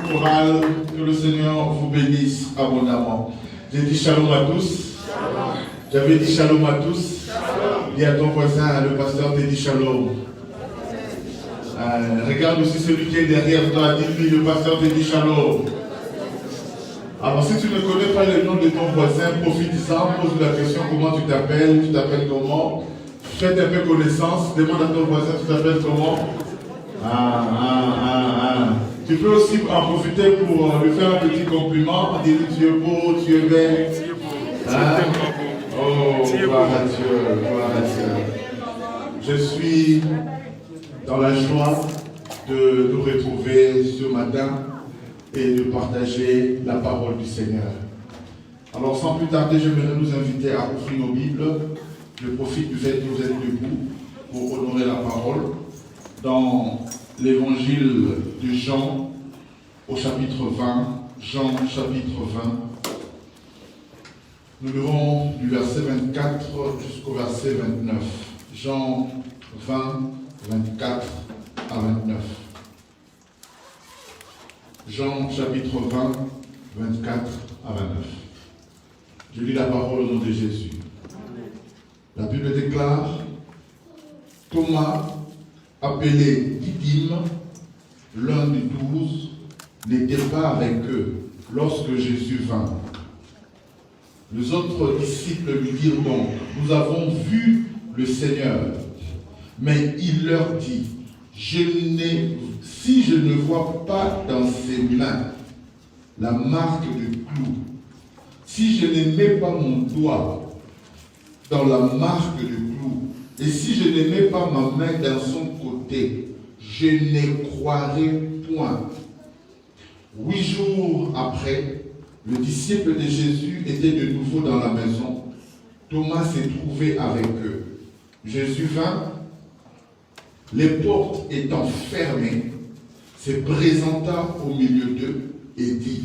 chorale, que le Seigneur vous bénisse abondamment. J'ai dit shalom à tous. Shalom. J'avais dit shalom à tous. Shalom. Dis à ton voisin, le pasteur te dit shalom. Regarde aussi celui qui est derrière toi, dis-lui, le pasteur te dit shalom. Alors si tu ne connais pas le nom de ton voisin, profite-en, pose la question comment tu t'appelles comment. Faites un peu connaissance, demande à ton voisin tu t'appelles comment. Tu peux aussi en profiter pour lui faire un petit compliment, dire tu es beau, tu es belle. Oh, gloire à Dieu, gloire à Dieu. Je suis dans la joie de nous retrouver ce matin et de partager la parole du Seigneur. Alors sans plus tarder, je vais nous inviter à ouvrir nos Bibles. Je profite du fait que vous êtes debout pour honorer la parole dans l'évangile de Jean au chapitre 20. Jean chapitre 20. Nous lirons du verset 24 jusqu'au verset 29. Jean 20, 24 à 29. Jean chapitre 20, 24 à 29. Je lis la parole au nom de Jésus. La Bible déclare, Thomas, appelé Didyme, l'un des 12, n'était pas avec eux lorsque Jésus vint. Les autres disciples lui dirent donc, nous avons vu le Seigneur. Mais il leur dit, si je ne vois pas dans ses mains la marque de clou, si je ne mets pas mon doigt dans la marque de clou, et si je ne mets pas ma main dans son côté, je ne croirai point. 8 jours après, le disciple de Jésus était de nouveau dans la maison. Thomas s'est trouvé avec eux. Jésus vint, les portes étant fermées, se présenta au milieu d'eux et dit,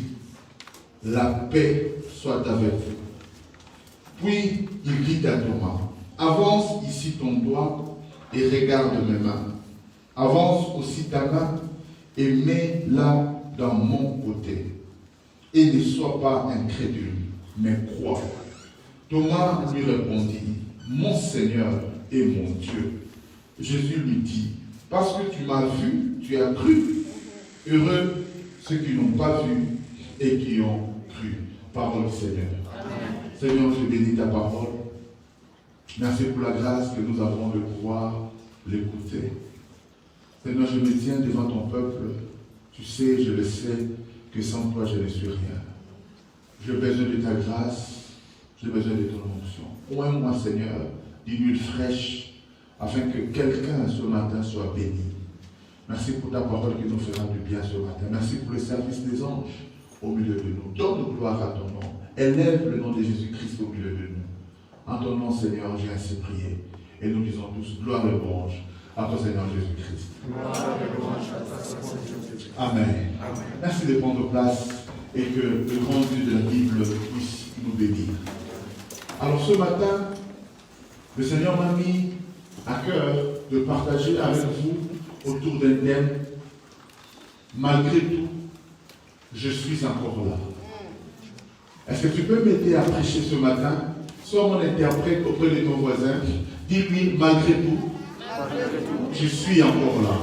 la paix soit avec vous. Puis il dit à Thomas, avance ici ton doigt et regarde mes mains. Avance aussi ta main et mets-la dans mon côté. Et ne sois pas incrédule, mais crois. Thomas lui répondit, mon Seigneur et mon Dieu. Jésus lui dit, parce que tu m'as vu, tu as cru. Heureux ceux qui n'ont pas vu et qui ont cru. Parole du Seigneur. Amen. Seigneur, je bénis ta parole. Merci pour la grâce que nous avons de pouvoir l'écouter. Seigneur, je me tiens devant ton peuple. Tu sais, je le sais, que sans toi, je ne suis rien. J'ai besoin de ta grâce, j'ai besoin de ton onction. Oins-moi, Seigneur, d'huile fraîche, afin que quelqu'un ce matin soit béni. Merci pour ta parole qui nous fera du bien ce matin. Merci pour le service des anges au milieu de nous. Donne gloire à ton nom. Élève le nom de Jésus-Christ au milieu de nous. En ton nom, Seigneur, j'ai ainsi prié. Et nous disons tous gloire et louange à ton Seigneur Jésus-Christ. Gloire et louange à ta Seigneur Jésus-Christ. Amen. Amen. Merci de prendre place et que le grand Dieu de la Bible puisse nous bénir. Alors ce matin, le Seigneur m'a mis à cœur de partager avec vous autour d'un thème. Malgré tout, je suis encore là. Est-ce que tu peux m'aider à prêcher ce matin? Sois mon interprète auprès de ton voisin. Dis-lui, malgré tout, je suis encore là.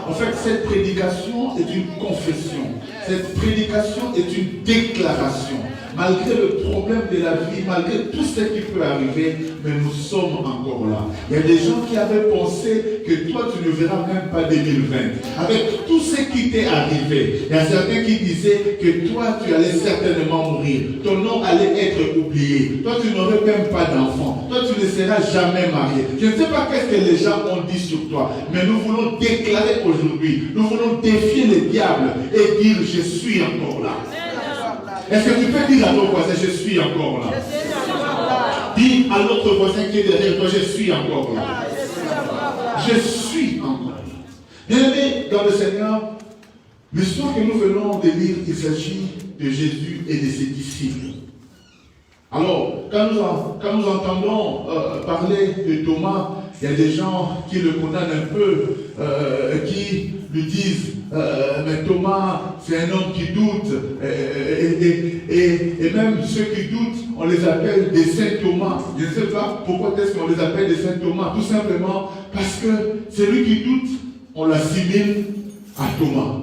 En fait, cette prédication est une confession. Cette prédication est une déclaration. Malgré le problème de la vie, malgré tout ce qui peut arriver, mais nous sommes encore là. Il y a des gens qui avaient pensé que toi, tu ne verras même pas 2020. Avec tout ce qui t'est arrivé, il y a certains qui disaient que toi, tu allais certainement mourir. Ton nom allait être oublié. Toi, tu n'aurais même pas d'enfant. Toi, tu ne seras jamais marié. Je ne sais pas qu'est-ce que les gens ont dit sur toi, mais nous voulons déclarer aujourd'hui, nous voulons défier le diable et dire, je suis encore là. Est-ce que tu peux dire à ton voisin, je suis encore là? Dis à l'autre voisin qui est derrière toi, je suis encore là. Je suis encore là. Bien-aimés dans le Seigneur, l'histoire que nous venons de lire, il s'agit de Jésus et de ses disciples. Alors, quand nous entendons parler de Thomas, il y a des gens qui le condamnent un peu qui lui disent mais Thomas, c'est un homme qui doute. Et même ceux qui doutent, on les appelle des Saint Thomas. Je ne sais pas pourquoi est-ce qu'on les appelle des Saint Thomas. Tout simplement parce que celui qui doute, on l'assimile à Thomas.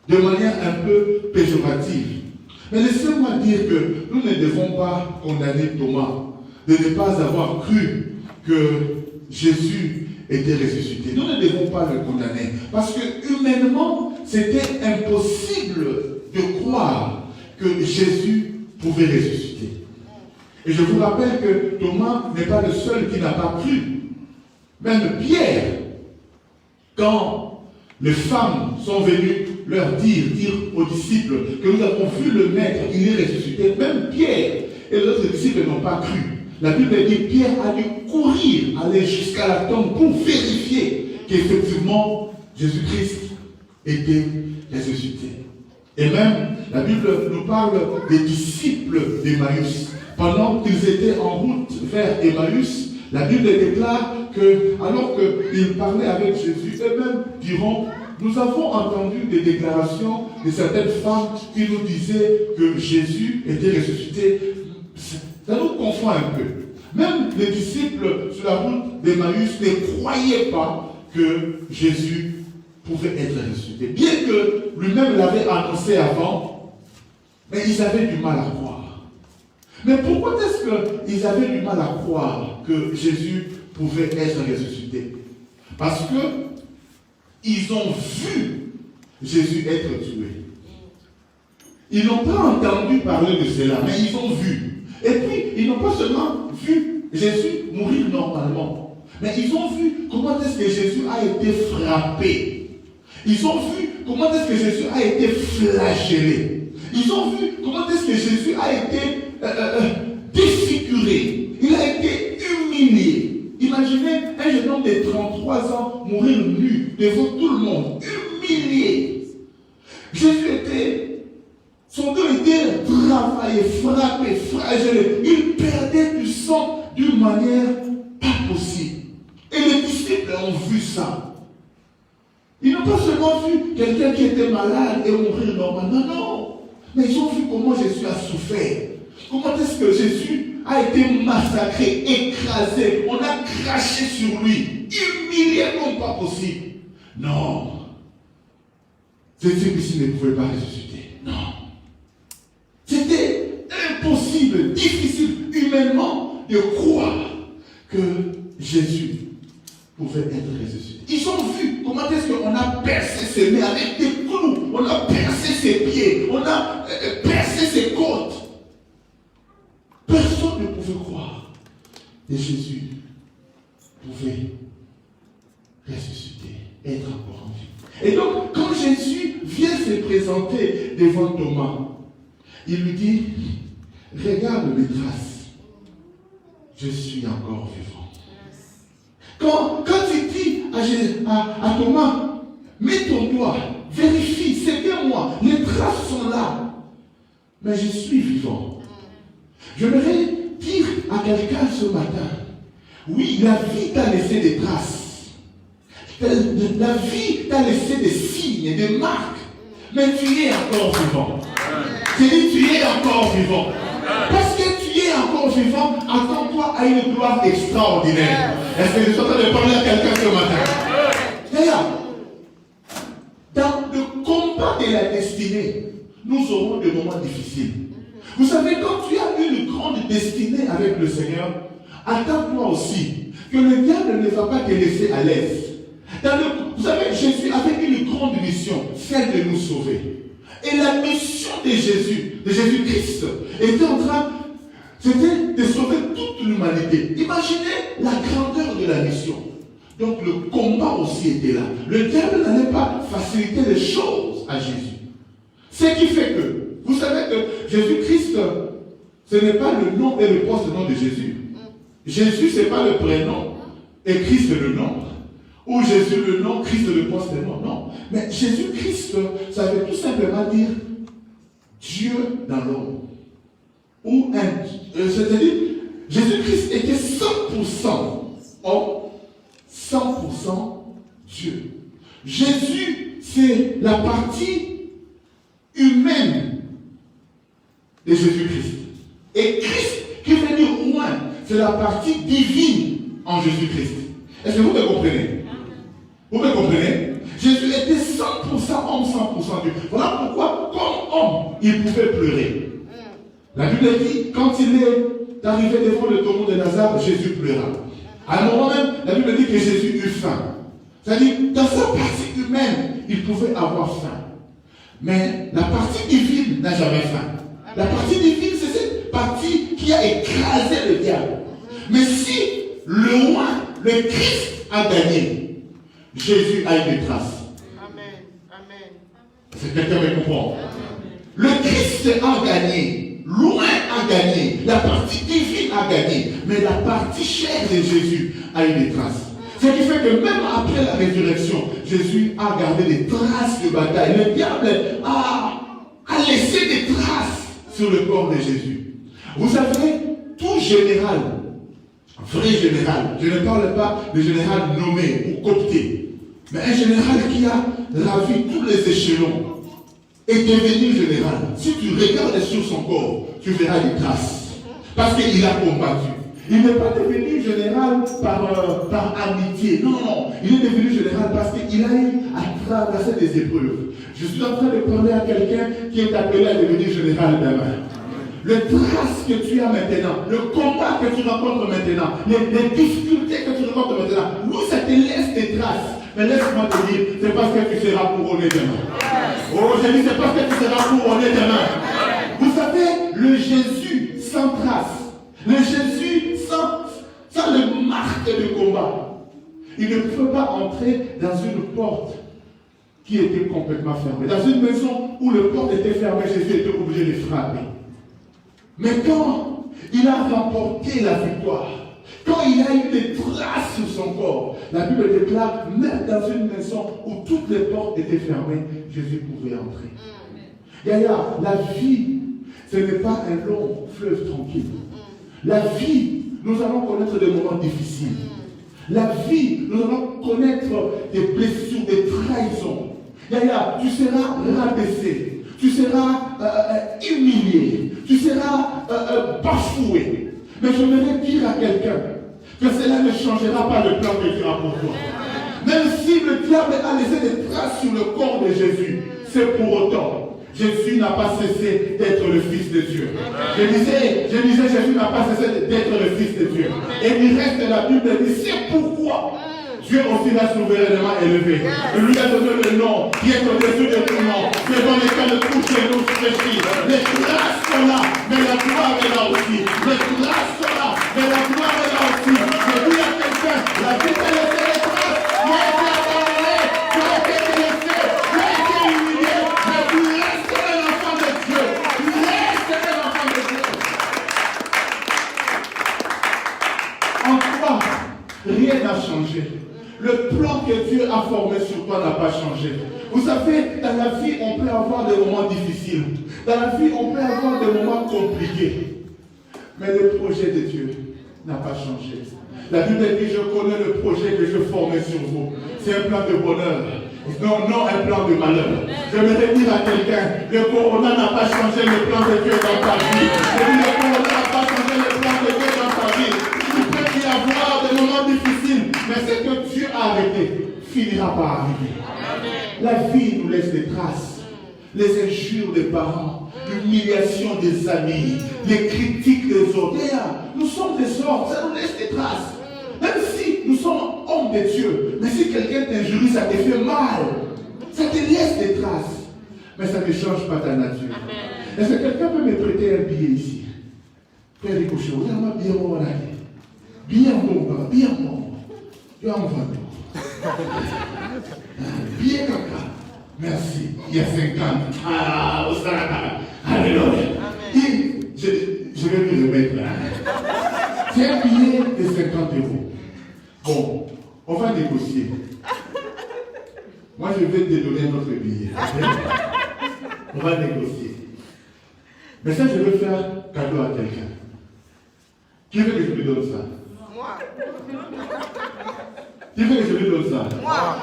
De manière un peu péjorative. Mais laissez-moi dire que nous ne devons pas condamner Thomas de ne pas avoir cru que Jésus était ressuscité. Nous ne devons pas le condamner. Parce que humainement, c'était impossible de croire que Jésus pouvait ressusciter. Et je vous rappelle que Thomas n'est pas le seul qui n'a pas cru. Même Pierre, quand les femmes sont venues leur dire aux disciples que nous avons vu le Maître, il est ressuscité, même Pierre et les autres disciples n'ont pas cru. La Bible dit que Pierre a dû courir, aller jusqu'à la tombe pour vérifier qu'effectivement Jésus-Christ était ressuscité. Et même, la Bible nous parle des disciples d'Emmaüs. Pendant qu'ils étaient en route vers Emmaüs, la Bible déclare que, alors qu'ils parlaient avec Jésus, eux-mêmes diront, nous avons entendu des déclarations de certaines femmes qui nous disaient que Jésus était ressuscité. Ça nous confond un peu. Même les disciples sur la route d'Emmaüs ne croyaient pas que Jésus pouvait être ressuscité. Bien que lui-même l'avait annoncé avant, mais ils avaient du mal à croire. Mais pourquoi est-ce qu'ils avaient du mal à croire que Jésus pouvait être ressuscité? Parce que ils ont vu Jésus être tué. Ils n'ont pas entendu parler de cela, mais ils ont vu. Et puis, ils n'ont pas seulement vu Jésus mourir normalement, mais ils ont vu comment est-ce que Jésus a été frappé. Ils ont vu comment est-ce que Jésus a été flagellé. Ils ont vu comment est-ce que Jésus a été défiguré. Il a été humilié. Imaginez un jeune homme de 33 ans mourir nu devant tout le monde, humilié. Jésus son dos était travaillé, frappé, flagellé. Il perdait du sang d'une manière pas possible. Et les disciples ont vu ça. Ils n'ont pas seulement vu quelqu'un qui était malade et mourir normalement, non. Mais ils ont vu comment Jésus a souffert. Comment est-ce que Jésus a été massacré, écrasé. On a craché sur lui, humilié comme pas possible. Non. Celui-ci ne pouvait pas ressusciter. Non. C'était impossible, difficile humainement de croire que Jésus pouvait être ressuscité. Ils ont vu comment est-ce qu'on a percé ses mains avec des clous, on a percé ses pieds, on a percé ses côtes. Personne ne pouvait croire que Jésus pouvait ressusciter, être encore en vie. Et donc, quand Jésus vient se présenter devant Thomas, il lui dit, regarde mes traces, je suis encore vivant. Quand il dit à Thomas, mets ton doigt, vérifie, c'est bien moi, les traces sont là, mais je suis vivant. J'aimerais dire à quelqu'un ce matin, oui, la vie t'a laissé des traces, la vie t'a laissé des signes, des marques, mais tu es encore vivant. C'est dit, tu es encore vivant. Parce que tu es encore vivant, attends-toi à une gloire extraordinaire. Est-ce que je suis en train de parler à quelqu'un ce matin? D'ailleurs, dans le combat de la destinée, nous aurons des moments difficiles. Vous savez, quand tu as une grande destinée avec le Seigneur, attends-toi aussi que le diable ne va pas te laisser à l'aise. Vous savez, Jésus avait une grande mission, celle de nous sauver. Et la mission de Jésus-Christ, était en train, c'était de sauver toute l'humanité. Imaginez la grandeur de la mission. Donc le combat aussi était là. Le diable n'allait pas faciliter les choses à Jésus. Ce qui fait que, vous savez que Jésus-Christ, ce n'est pas le nom et le post-nom de Jésus. Jésus, ce n'est pas le prénom et Christ le nom. Ou Jésus le nom, Christ le post-nom. Non. Mais Jésus-Christ, ça veut tout simplement dire Dieu dans l'homme. Ou c'est-à-dire, Jésus-Christ était 100% homme, 100% Dieu. Jésus, c'est la partie humaine de Jésus-Christ. Et Christ, qui veut dire loin, c'est la partie divine en Jésus-Christ. Est-ce que vous me comprenez? Vous me comprenez? Jésus était 100% homme, 100% Dieu. Voilà pourquoi, comme homme, il pouvait pleurer. La Bible dit, quand il est arrivé devant le tombeau de Lazare, Jésus pleura. À un moment même, la Bible dit que Jésus eut faim. C'est-à-dire, dans sa partie humaine, il pouvait avoir faim. Mais la partie divine n'a jamais faim. La partie divine, c'est cette partie qui a écrasé le diable. Mais si le roi, le Christ a gagné, Jésus a une trace. Amen. Amen. C'est quelqu'un me comprend. Le Christ a gagné. Loin a gagné. La partie divine a gagné. Mais la partie chair de Jésus a une trace. Ce qui fait que même après la résurrection, Jésus a gardé des traces de bataille. Le diable a laissé des traces sur le corps de Jésus. Vous savez, tout général, vrai général, je ne parle pas de général nommé ou coopté, mais un général qui a ravi tous les échelons est devenu général. Si tu regardes sur son corps, tu verras des traces. Parce qu'il a combattu. Il n'est pas devenu général par amitié. Non, non. Il est devenu général parce qu'il a eu à traverser des épreuves. Je suis en train de parler à quelqu'un qui est appelé à devenir général demain. Le trace que tu as maintenant, le combat que tu rencontres maintenant, les difficultés que tu rencontres maintenant, nous, ça te laisse des traces. Mais laisse-moi te dire, c'est parce que tu seras couronné demain. Oh, j'ai dit, c'est parce que tu seras couronné demain. Vous savez, le Jésus sans trace, le Jésus sans le marque de combat, il ne peut pas entrer dans une porte qui était complètement fermée. Dans une maison où le porte était fermé, Jésus était obligé de frapper. Mais quand il a remporté la victoire, quand il a eu des traces sur son corps, la Bible déclare, même dans une maison où toutes les portes étaient fermées, Jésus pouvait entrer. Yaya, la vie, ce n'est pas un long fleuve tranquille. La vie, nous allons connaître des moments difficiles. La vie, nous allons connaître des blessures, des trahisons. Yaya, tu seras rabaissé. Tu seras humilié, tu seras bafoué. Mais je voudrais dire à quelqu'un que cela ne changera pas le plan que Dieu a pour toi. Même si le diable a laissé des traces sur le corps de Jésus, c'est pour autant. Jésus n'a pas cessé d'être le Fils de Dieu. Je disais, Jésus n'a pas cessé d'être le Fils de Dieu. Et il reste la Bible dit, c'est pourquoi Dieu aussi l'a souverainement élevé. Il lui a donné le nom qui est au-dessus de tout nom. Mais dans les cas de couche et nous réfléchis. Les grâces sont là, mais la gloire est là aussi. Les grâces sont là, mais la gloire est là aussi. Je dis à quelqu'un, la vie est laissée les grâces. Tu as été abandonné, tu as été délaissé, tu as été humilié. Mais tu restes un enfant de Dieu. Tu restes un enfant de Dieu. En toi, rien n'a changé. Le plan que Dieu a formé sur toi n'a pas changé. Vous savez, dans la vie, on peut avoir des moments difficiles. Dans la vie, on peut avoir des moments compliqués. Mais le projet de Dieu n'a pas changé. La Bible dit, je connais le projet que je formais sur vous. C'est un plan de bonheur. Non, un plan de malheur. Je voudrais dire à quelqu'un, le corona n'a pas changé le plan de Dieu dans ta vie. Je dis, le corona n'a pas changé le plan de Dieu dans ta vie. Il peut y avoir des moments difficiles, mais ce que Dieu a arrêté finira par arriver. La vie nous laisse des traces. Les injures des parents, l'humiliation des amis, les critiques des autres. Nous sommes des hommes, ça nous laisse des traces. Même si nous sommes hommes de Dieu, mais si quelqu'un t'injurie, ça te fait mal. Ça te laisse des traces. Mais ça ne change pas ta nature. Est-ce que quelqu'un peut me prêter un billet ici? Frère Ricochet, vous avez bien bon. Bien bon, bien bon. Tu en vas bien caca. Merci. Il y a 50. Ah, au Saraka. Alléluia. Je vais me remettre là. C'est un billet de 50 euros. Bon, on va négocier. Moi, je vais te donner un autre billet. On va négocier. Mais ça, je veux faire cadeau à quelqu'un. Qui veut que je lui donne ça? Moi. Qui veut que je lui donne ça? Moi.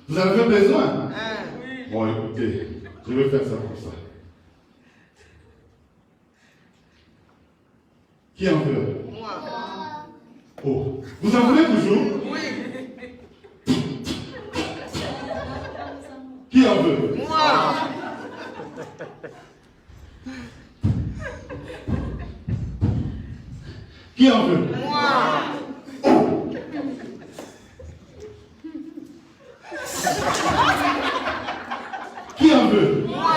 Vous avez besoin? Oui. Bon, écoutez, je vais faire ça comme ça. Qui en veut? Moi. Oh, vous en voulez toujours? Oui. Qui en veut? Moi. Qui en veut? Moi. Qui en veut? Moi.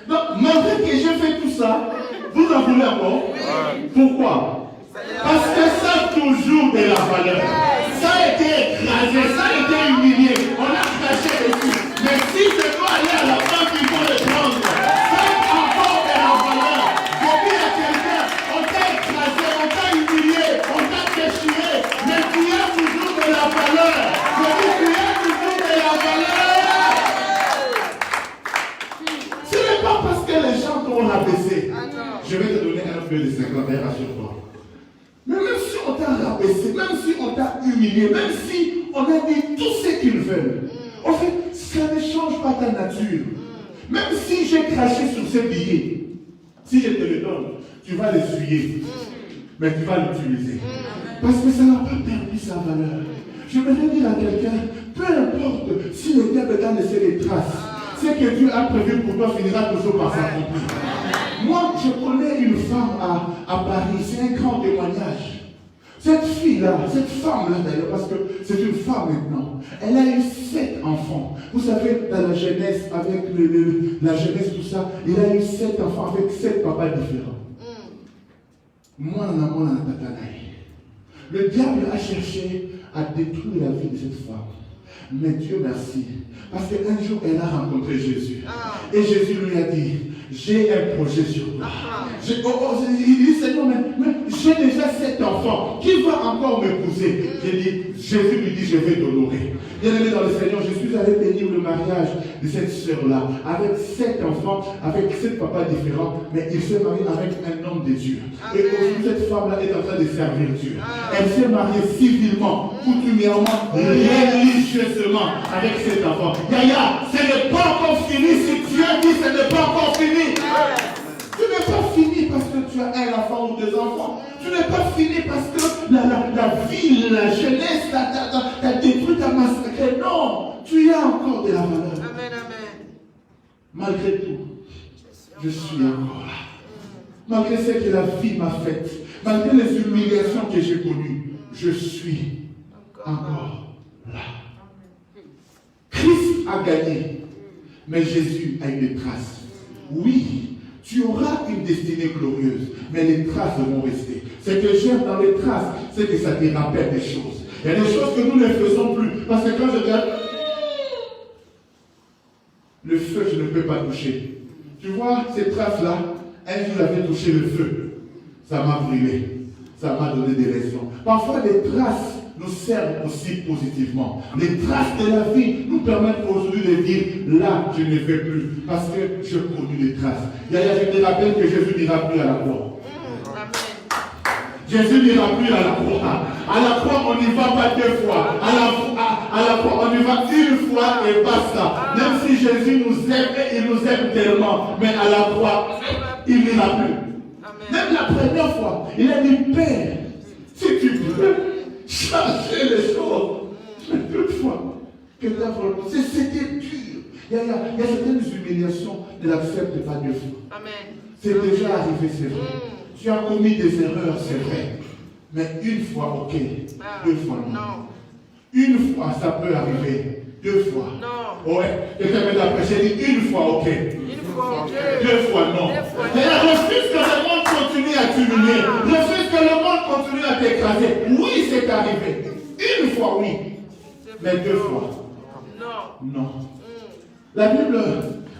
Donc, malgré que j'ai fait tout ça, vous en voulez encore? Pourquoi? Parce que ça a toujours de la valeur. Ça a été écrasé, ça a été humilié. On a craché dessus. Mais si je dois aller à la banque, il faut le prendre. Ça a encore de la valeur. Je dis à quelqu'un, on t'a écrasé, on t'a humilié, on t'a déchiré, mais tu as toujours de la valeur. Je dis, tu as toujours de la valeur. Ce n'est pas parce que les gens t'ont rabaissé. Je vais te donner un peu de 50 heures, rassure-toi. Mais même si on t'a rabaissé, même si on t'a humilié, même si on a dit tout ce qu'ils veulent, en fait, ça ne change pas ta nature. Même si j'ai craché sur ces billets, si je te le donne, tu vas l'essuyer, mais tu vas l'utiliser. Parce que ça n'a pas perdu sa valeur. Je voudrais dire à quelqu'un, peu importe si le diable t'a laissé des traces, ce que Dieu a prévu pour toi finira toujours par s'accomplir. Moi, je connais une femme à Paris, c'est un grand témoignage. Cette fille-là, cette femme-là d'ailleurs, parce que c'est une femme maintenant, elle a eu 7 enfants. Vous savez, dans la jeunesse, avec la jeunesse, tout ça, il a eu 7 enfants avec 7 papas différents. Moi, on a tatanaï. Le diable a cherché à détruire la vie de cette femme. Mais Dieu merci. Parce qu'un jour, elle a rencontré Jésus. Et Jésus lui a dit, j'ai un projet sur toi. Il dit, Seigneur, mais j'ai déjà 7 enfants. Qui va encore m'épouser? Jésus lui dit, je vais t'honorer. Bien aimé dans le Seigneur, je suis allé bénir le mariage de cette sœur-là, avec 7 enfants, avec 7 papas différents, mais il s'est marié avec un homme de Dieu. Et aujourd'hui, cette femme-là est en train de servir Dieu. Elle s'est mariée civilement, coutumièrement, religieusement avec 7 enfants. Yaya, ce n'est pas encore fini. Si Dieu dit ce n'est pas encore fini, tu n'es pas fini parce que tu as un enfant ou 2 enfants. Tu n'es pas fini parce que la vie, la jeunesse t'a détruit, t'a massacré. Non, tu as encore de la valeur. Amen, amen. Malgré tout, je suis encore là. Malgré ce que la vie m'a fait, malgré les humiliations que j'ai connues, je suis encore là. Christ a gagné, mais Jésus a eu des traces. Oui, tu auras une destinée glorieuse, mais les traces vont rester. Ce que j'aime dans les traces, c'est que ça te rappelle des choses. Il y a des choses que nous ne faisons plus. Parce que quand je regarde, le feu, je ne peux pas toucher. Tu vois, ces traces-là, un jour j'avais touché le feu. Ça m'a brûlé. Ça m'a donné des lésions. Parfois, les traces nous servent aussi positivement. Les traces de la vie nous permettent aujourd'hui de dire, là, je ne vais plus, parce que je connais les traces. Je te rappelle que Jésus n'ira plus à la croix. Jésus n'ira plus à la croix. À la croix, on n'y va pas 2 fois. À la croix, on y va 1 fois et basta. Même si Jésus nous aime et il nous aime tellement, mais à la croix, il n'ira plus. Même la première fois, il a dit, Père, si tu veux changer les choses, mais toutefois, que ta volonté, c'était dur. Il y a certaines humiliations, ne l'accepte pas 2 fois. Amen. C'est déjà arrivé, c'est vrai. Tu as commis des erreurs, c'est vrai. Mais 1 fois, ok. 2 fois, non. 1 fois, ça peut arriver. 2 fois. Non. Ouais. Quelqu'un m'a apprécié, dit 1 fois, ok. 1 fois, ok. 2 fois, non. Et refuse que le monde continue à t'humilier. Refuse que le monde continue à t'écraser. Oui, c'est arrivé. 1 fois, oui. Mais 2 fois. Non. Non. La Bible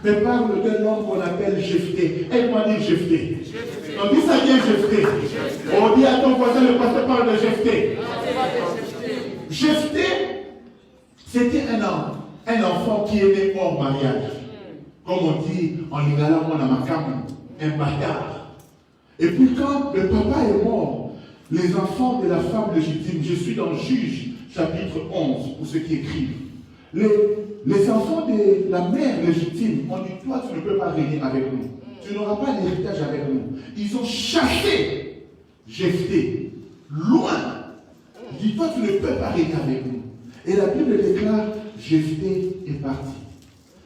me parle d'un homme qu'on appelle Jephthé. Elle m'a dit Jephthé. On dit ça vient Jephthé. On dit à ton voisin, le pasteur parle de Jephthé. Jephthé, c'était un enfant qui est né hors mariage. Comme on dit en lingala, un bâtard. Et puis quand le papa est mort, les enfants de la femme légitime, je suis dans Juge, chapitre 11, pour ceux qui écrivent. Les enfants de la mère légitime ont dit, toi tu ne peux pas régner avec nous. Tu n'auras pas d'héritage avec nous. Ils ont chassé Jephthé loin. Ils disent, toi tu ne peux pas régner avec nous. Et la Bible déclare, Jephthé est parti.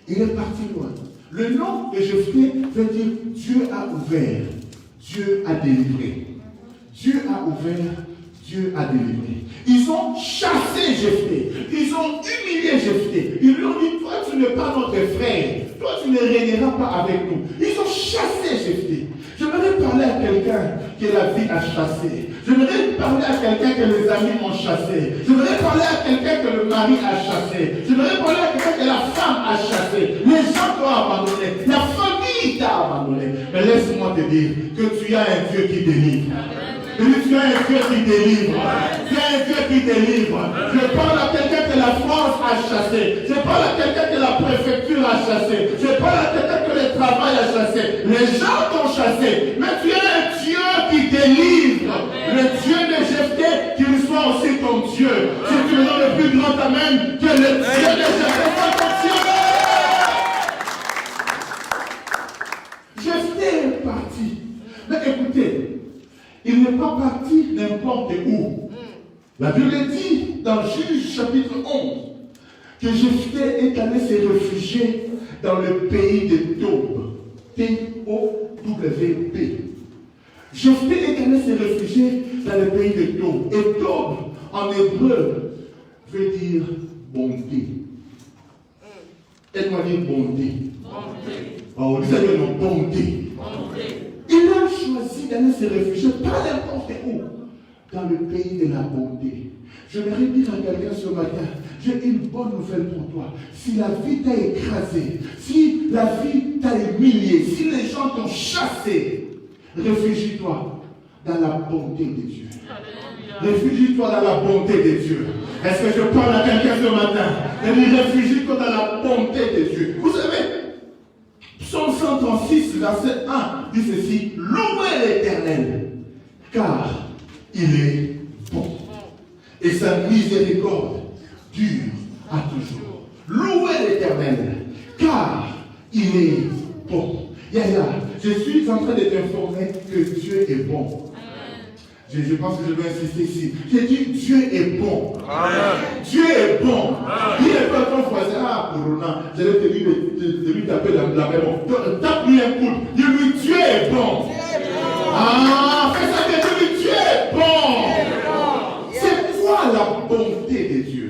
Il est parti loin. Le nom de Jephthé veut dire Dieu a ouvert, Dieu a délivré. Dieu a ouvert, Dieu a délivré. Ils ont chassé Jephthé. Ils ont humilié Jephthé. Ils lui ont dit, toi tu n'es pas notre frère. Toi tu ne régneras pas avec nous. Ils ont chassé Jephthé. J'aimerais parler à quelqu'un que la vie a chassé. J'aimerais parler à quelqu'un que les amis ont chassé. J'aimerais parler à quelqu'un que le mari a chassé. J'aimerais parler à quelqu'un que la femme a chassé. Les gens t'ont abandonné. La famille t'a abandonné. Mais laisse-moi te dire que tu as un Dieu qui délivre. Tu as un Dieu qui délivre. Tu as un Dieu qui délivre. Je parle à quelqu'un que la France a chassé. Je parle à quelqu'un que la préfecture a chassé. Je parle à quelqu'un que le travail a chassé. Les gens t'ont chassé. Mais tu as un Dieu qui délivre. Le Dieu de Jephthé, qu'il soit aussi ton Dieu. Si tu me donnes le plus grand amen, que le Dieu de Jephthé soit ton Dieu. Jephthé est parti. Mais écoutez, il n'est pas parti n'importe où. La Bible dit dans Juge chapitre 11 que Jephthé est allé se réfugier dans le pays de Tob. T-O-W-B. Jephthé est allé se réfugier dans le pays de Tob. Et Tob, en hébreu, veut dire bonté. Aide-moi dire bonté. Oh, vous avez le bonté. Il a choisi d'aller se réfugier, pas n'importe où, dans le pays de la bonté. Je voudrais dire à quelqu'un ce matin, j'ai une bonne nouvelle pour toi. Si la vie t'a écrasé, si la vie t'a humilié, si les gens t'ont chassé, réfugie-toi dans la bonté de Dieu. Réfugie-toi dans la bonté de Dieu. Est-ce que je parle à quelqu'un ce matin? Je dis, réfugie-toi dans la bonté de Dieu. Vous savez, Psaume 136, verset 1, dit ceci, louez l'Éternel, car il est bon. Et sa miséricorde dure à toujours. Louez l'Éternel, car il est bon. Yaya, je suis en train de t'informer que Dieu est bon. Je pense que je dois insister ici. J'ai dit Dieu est bon. Amen. Dieu est bon. Il est pas ton voisin. Ah, Corona. J'allais te dire de lui taper la main. Tape-lui un coup. Dis-lui Dieu est bon. Ah, fais ça bien. Dis-lui Dieu est bon. C'est quoi la bonté de Dieu?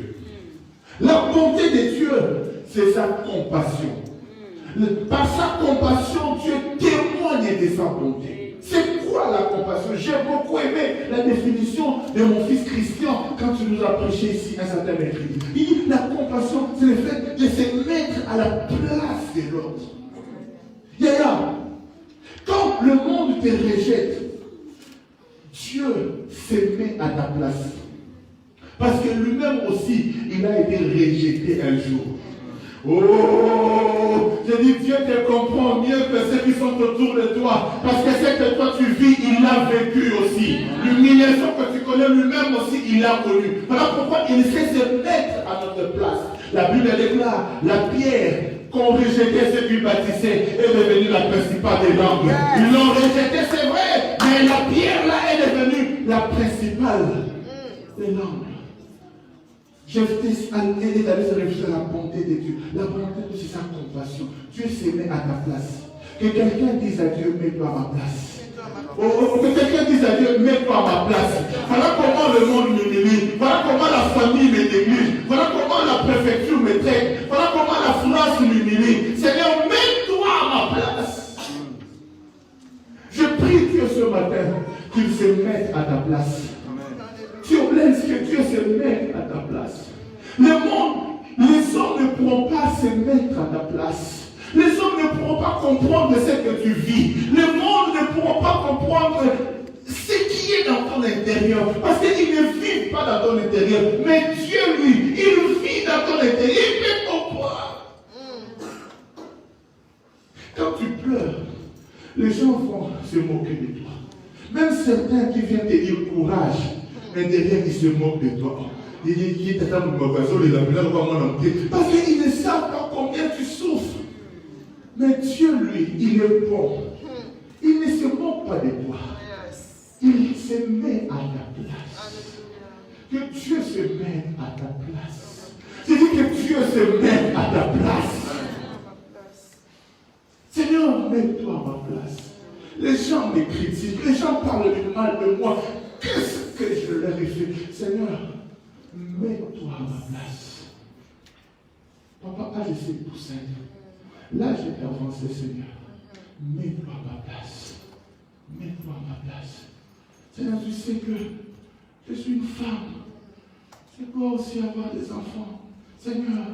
La bonté de Dieu, c'est sa compassion. Par sa compassion, Dieu témoigne de sa bonté. C'est quoi la compassion? J'ai beaucoup aimé la définition de mon fils Christian quand tu nous as prêché ici un certain mercredi. Il dit la compassion, c'est le fait de se mettre à la place de l'autre. Yaya, quand le monde te rejette, Dieu se met à ta place. Parce que lui-même aussi, il a été rejeté un jour. Oh, je dis Dieu te comprend mieux que ceux qui sont autour de toi. Parce que ce que toi tu vis, il l'a vécu aussi. L'humiliation que tu connais lui-même aussi, il l'a connu. Voilà pourquoi il sait se mettre à notre place. La Bible déclare, la pierre qu'ont rejeté ceux qui bâtissaient est devenue la principale des langues. Ils l'ont rejeté, c'est vrai, mais la pierre là est devenue la principale des langues. Jephthé est allé se réfugier à la bonté de Dieu. La bonté de Dieu, c'est sa compassion. Dieu se met à ta place. Que quelqu'un dise à Dieu, mets-toi à ma place. Que quelqu'un dise à Dieu, mets-toi à ma place. Voilà comment le monde m'humilie. Voilà comment la famille me néglige. Voilà comment la préfecture me traite. Voilà comment la France m'humilie. Seigneur, mets-toi à ma place. Je prie Dieu ce matin qu'il se mette à ta place. Tu laisses que Dieu se mette à ta place. Le monde, les hommes ne pourront pas se mettre à ta place. Les hommes ne pourront pas comprendre ce que tu vis. Le monde ne pourront pas comprendre ce qui est dans ton intérieur. Parce qu'ils ne vivent pas dans ton intérieur. Mais Dieu, lui, il vit dans ton intérieur. Il peut comprendre. Quand tu pleures, les gens vont se moquer de toi. Même certains qui viennent te dire courage. Mais derrière, ils se moquent de toi. Il dit, parce qu'ils ne savent pas combien tu souffres. Mais Dieu, lui, il est bon. Il ne se moque pas de toi. Il se met à ta place. Que Dieu se mette à ta place. Je dis que Dieu se mette à ta place. Seigneur, mets-toi à ma place. Les gens me critiquent, les gens parlent du mal de moi. Qu'est-ce que je leur ai fait? Seigneur, mets-toi à ma place. Papa, je sais tout ça. Là, j'ai avancé, Seigneur. Mets-toi à ma place. Mets-toi à ma place. Seigneur, tu sais que je suis une femme. Je dois aussi avoir des enfants. Seigneur,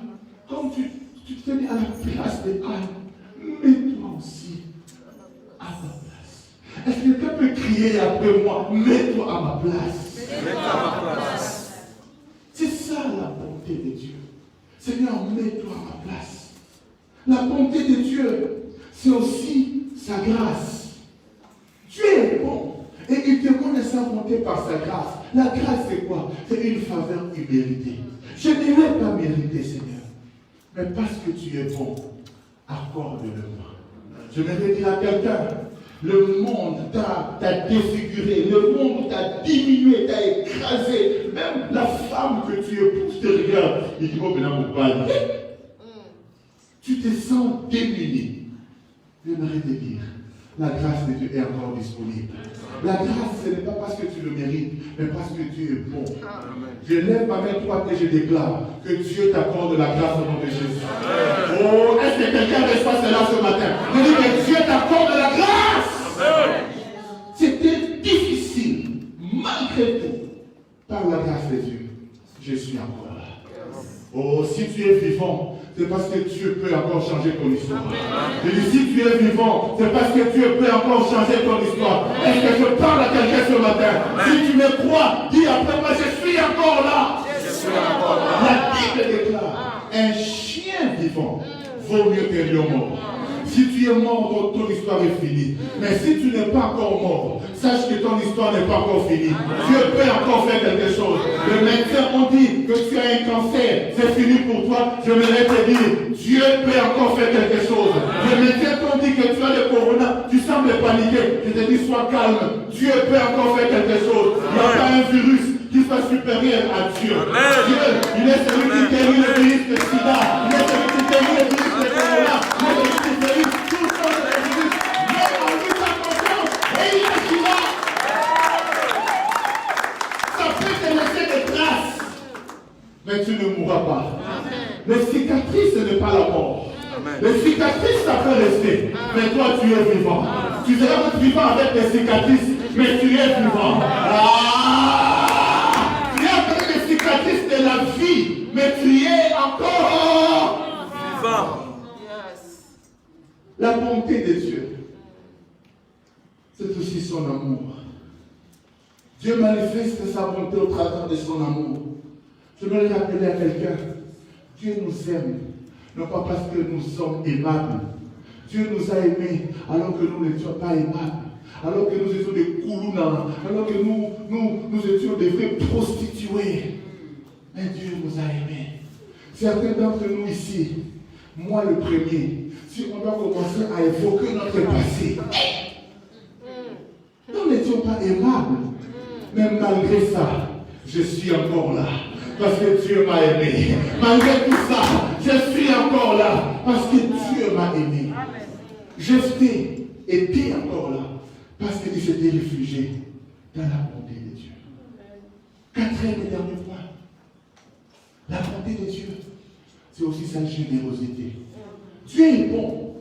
comme tu te mets à la place des âmes, mets-toi aussi à ma place. Est-ce que quelqu'un peut crier après moi? Mets-toi à ma place. Mets-toi à ma place. C'est ça la bonté de Dieu. Seigneur, mets-toi à ma place. La bonté de Dieu, c'est aussi sa grâce. Dieu est bon. Et il te connaît sa bonté par sa grâce. La grâce, c'est quoi? C'est une faveur imméritée. Je ne l'ai pas mérité, Seigneur. Mais parce que tu es bon, accorde-le-moi. Je vais dire à quelqu'un, le monde t'a défiguré, le monde t'a diminué, t'a écrasé. Même la femme que tu épouses te regarde. Il dit, oh, maintenant, mon père. Tu te sens démuni. J'aimerais te dire, la grâce de Dieu est encore disponible. La grâce, ce n'est pas parce que tu le mérites, mais parce que Dieu est bon. Je lève ma main droite et je déclare que Dieu t'accorde la grâce au nom de Jésus. Oh, est-ce que quelqu'un reçoit cela ce matin? Je dis que Dieu t'accorde la grâce. C'était difficile, malgré tout. Par la grâce de Dieu, je suis encore là. Oh, si tu es vivant, c'est parce que Dieu peut encore changer ton histoire. Je dis, si tu es vivant, c'est parce que Dieu peut encore changer ton histoire. Est-ce que je parle à quelqu'un ce matin? Si tu me crois, dis après moi, je suis encore là. Je suis encore là. La Bible déclare, un chien vivant vaut mieux qu'un lion mort. Si tu es mort, ton histoire est finie. Mais si tu n'es pas encore mort, sache que ton histoire n'est pas encore finie. Dieu peut encore faire quelque chose. Les médecins ont dit que tu as un cancer, c'est fini pour toi. Je voudrais te dire, Dieu peut encore faire quelque chose. Les médecins t'ont dit que tu as le corona, tu sembles paniquer. Je te dis, sois calme. Dieu peut encore faire quelque chose. Il n'y a pas un virus qui soit supérieur à Dieu. Dieu, il est celui qui guérit le virus de sida. Il est celui qui guérit le virus de corona. Il est celui qui guérit tout le temps de virus. Mets en lui ta confiance et il est qui là. Ça peut te laisser des traces, mais tu ne mourras pas. Les cicatrices, ce n'est pas la mort. Les cicatrices, ça peut rester. Mais toi, tu es vivant. Tu seras peut-être vivant avec des cicatrices, mais tu es vivant. Tu es avec des cicatrices de la vie, mais tu es encore vivant. La bonté de Dieu, c'est aussi son amour. Dieu manifeste sa bonté au travers de son amour. Je veux le rappeler à quelqu'un. Dieu nous aime, non pas parce que nous sommes aimables. Dieu nous a aimés alors que nous n'étions pas aimables. Alors que nous étions des koulounas. Alors que nous étions des vrais prostituées. Mais Dieu nous a aimés. Certains d'entre nous ici, moi le premier, si on doit commencer à évoquer notre passé, nous n'étions pas aimables. Mais malgré ça, je suis encore là. Parce que Dieu m'a aimé. Malgré tout ça, je suis encore là. Parce que Dieu m'a aimé. Jephthé était encore là. Parce qu'il s'était réfugié dans la bonté de Dieu. Quatrième et dernier point. La bonté de Dieu, c'est aussi sa générosité. Dieu est bon.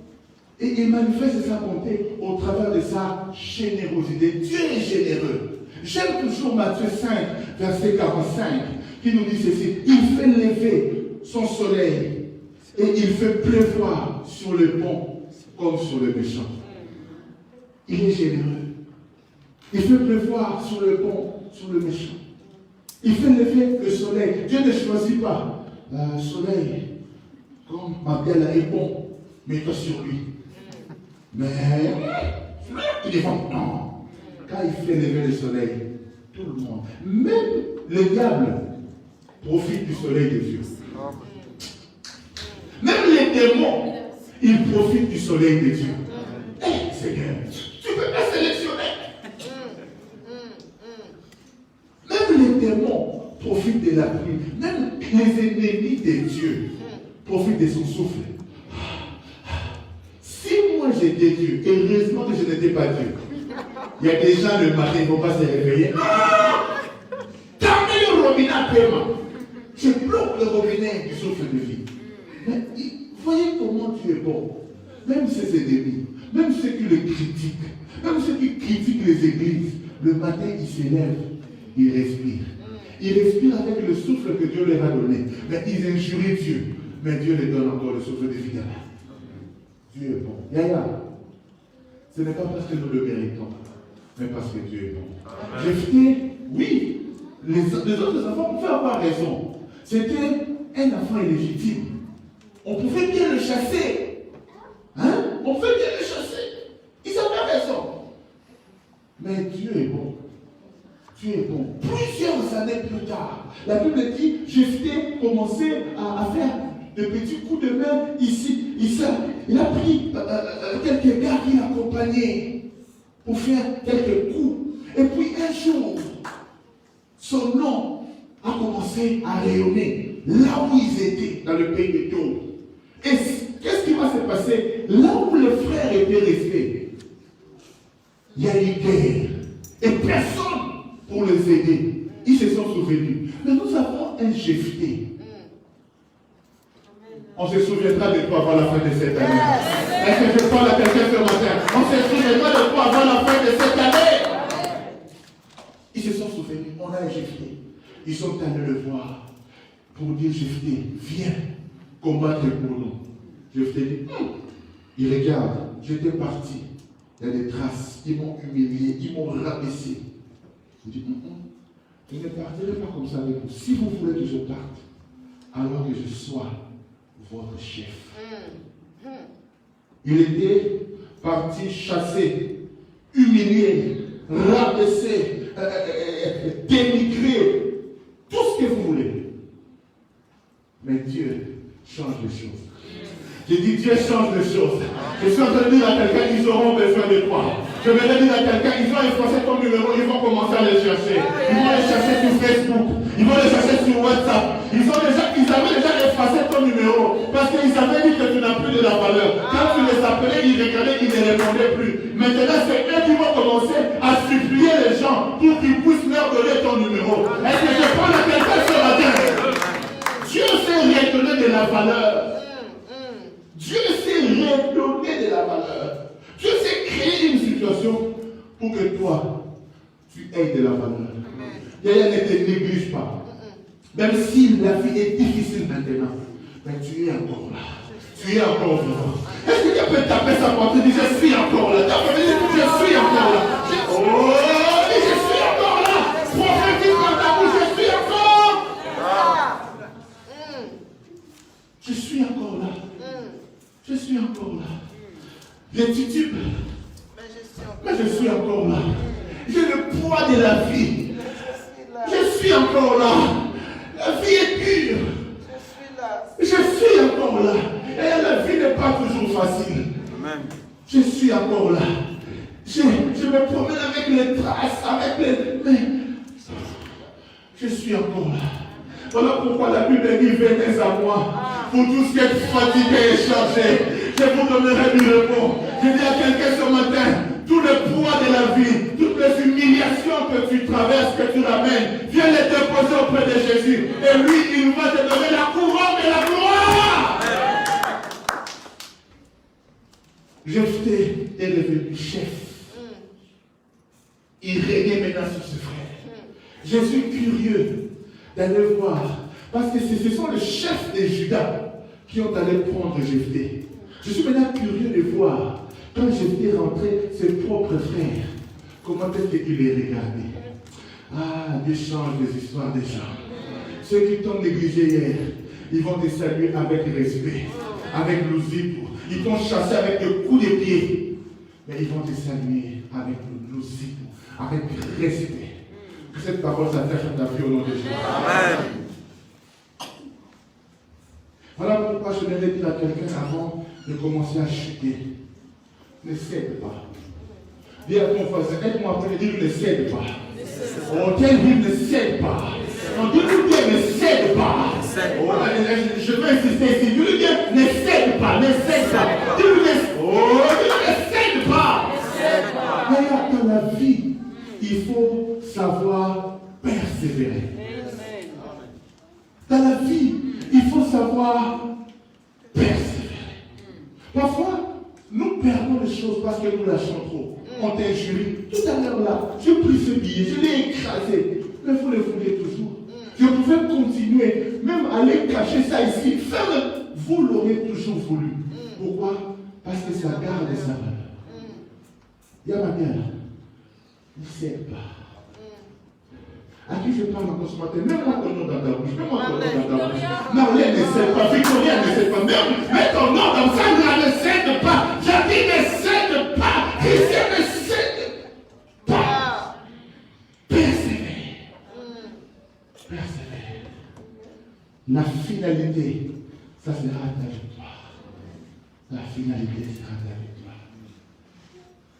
Et il manifeste sa bonté au travers de sa générosité. Dieu est généreux. J'aime toujours Matthieu 5, verset 45, qui nous dit ceci. Il fait lever son soleil et il fait pleuvoir sur le bon comme sur le méchant. Il est généreux. Il fait pleuvoir sur le bon, sur le méchant. Il fait lever le soleil. Dieu ne choisit pas le soleil comme Mabel est bon, mets-toi sur lui. Mais il est bon. Non. Quand il fait lever le soleil, tout le monde, même le diable, profitent du soleil de Dieu. Même les démons, ils profitent du soleil de Dieu. Eh, Seigneur, tu peux pas sélectionner. Même les démons profitent de la pluie. Même les ennemis de Dieu profitent de son souffle. Si moi j'étais Dieu, heureusement que je n'étais pas Dieu. Il y a des gens le matin, ils ne vont pas se réveiller. Fermez le robinet à paiement. Je bloque le robinet du souffle de vie. Mais voyez comment Dieu est bon. Même ses ennemis, même ceux qui le critiquent, même ceux qui critiquent les églises, le matin ils s'élèvent, ils respirent. Ils respirent avec le souffle que Dieu leur a donné. Mais ils injurient Dieu. Mais Dieu les donne encore le souffle de vie. Dieu est bon. Yaya, ce n'est pas parce que nous le méritons, mais parce que Dieu est bon. Jephthé, oui, les autres enfants pouvaient avoir raison. C'était un enfant illégitime. On pouvait bien le chasser. Hein? On pouvait bien le chasser. Ils avaient raison. Mais Dieu est bon. Dieu est bon. Plusieurs années plus tard, la Bible dit, Jephthé commençait à faire de petits coups de main ici. Il a pris quelques gars qui l'accompagnaient pour faire quelques coups. Et puis un jour, son nom a commencé à rayonner là où ils étaient, dans le pays de Tours. Et qu'est-ce qui va se passer? Là où les frères étaient restés, il y a eu guerre. Et personne pour les aider. Ils se sont souvenus. Mais nous avons un Jephthé. On se souviendra de toi avant la fin de cette année. Est-ce que je parle à quelqu'un ce matin? On se souviendra de toi avant la fin de cette année. Ils se sont souvenus. On a un Jephthé. Ils sont allés le voir pour dire, Jephthé, viens combattre pour nous. Jephthé dit, il regarde, j'étais parti. Il y a des traces. Ils m'ont humilié, ils m'ont rabaissé. Il dit, je ne partirai pas comme ça avec vous. Si vous voulez que je parte, alors que je sois votre chef. Il était parti chasser, humilier, rabaisser, dénigrer, tout ce que vous voulez. Mais Dieu change les choses. J'ai dit Dieu change les choses. Je suis en train de dire à quelqu'un, ils auront besoin de toi. Je vais dire à quelqu'un, ils ont effacé ton numéro, ils vont commencer à les chercher. Ils vont les chercher sur Facebook, ils vont les chercher sur WhatsApp. Ils avaient déjà effacé ton numéro parce qu'ils avaient dit que tu n'as plus de la valeur. Quand tu les appelais, ils regardaient, ils ne répondaient plus. Maintenant, c'est eux qui vont commencer à supplier les gens pour qu'ils puissent leur donner ton numéro. Est-ce que je parle à quelqu'un ce matin? Dieu sait redonner de la valeur. Dieu sait redonner de la valeur. Dieu sait créer une situation pour que toi, tu aies de la valeur. Yaya, ne te néglige pas. Même si la vie est difficile maintenant, mais tu es encore là. Tu es encore vivant. Est-ce que tu peux taper sa porte et dire, je suis encore là? Je suis encore là. Oh, je suis encore là. Prophétise dans ta bouche, je suis encore. Je suis encore là. Je suis encore là. Je titube. Mais je suis encore là. J'ai le poids de la vie. Je suis encore là. La vie est dure. Je suis encore là. Et la vie n'est pas toujours facile. Amen. Je suis encore là. Je me promène avec les traces, avec les... Mais je suis encore là. Voilà pourquoi la Bible dit, venez à moi. Pour tout ce qui est fatigué et chargé, je vous donnerai du repos. Je dis à quelqu'un ce matin, tout le poids de la vie, toutes les humiliations que tu traverses, que tu ramènes, viens les déposer auprès de Jésus. Et lui, il va te donner la couronne de la gloire. Jephthé est devenu chef. Il régnait maintenant sur ses frères. Je suis curieux d'aller voir, parce que ce sont les chefs de Juda qui ont allé prendre Jephthé. Je suis maintenant curieux de voir, quand Jephthé rentrait, ses propres frères, comment est-ce qu'il les regardait? Ah, Dieu change les histoires des gens. Ceux qui t'ont négligé hier, ils vont te saluer avec respect, avec lousibre. Ils t'ont chassé avec des coups de pied, mais ils vont te saluer avec lousibre, avec respect. Que cette parole s'attache à ta vie au nom de Jésus. Amen. Voilà pourquoi je l'avais dit à quelqu'un avant de commencer à chuter. Ne cède pas. Dis à ton voisin, aide-moi à dire ne cède pas. On t'a dit ne cède pas. On dit ne cède pas. Oh, je veux insister ici. Dis-lui bien, ne cède pas, ne cède pas. Dis-lui ne cède pas. Mais dans la vie, il faut savoir persévérer. Dans la vie, il faut savoir persévérer. Parfois, nous perdons les choses parce que nous lâchons trop. On t'injurie. Tout à l'heure là, j'ai pris ce billet, je l'ai écrasé. Mais vous le voulez toujours. Je pouvais continuer, même aller cacher ça ici. Vous l'aurez toujours voulu. Pourquoi? Parce que ça garde sa valeur. Il y a ma mère là. Ne cède pas. À qui je parle encore ce matin? Même moi ton nom dans ta bouche. Même moi ton nom dans ta bouche. Marlène ne cède pas. Victoria ne cède pas. Mets ton nom dans ça, ne cède pas. J'ai dit ne cède pas. Christian ne cède pas. Persévère. Persévère. La finalité, ça sera ta victoire. La finalité sera ta victoire.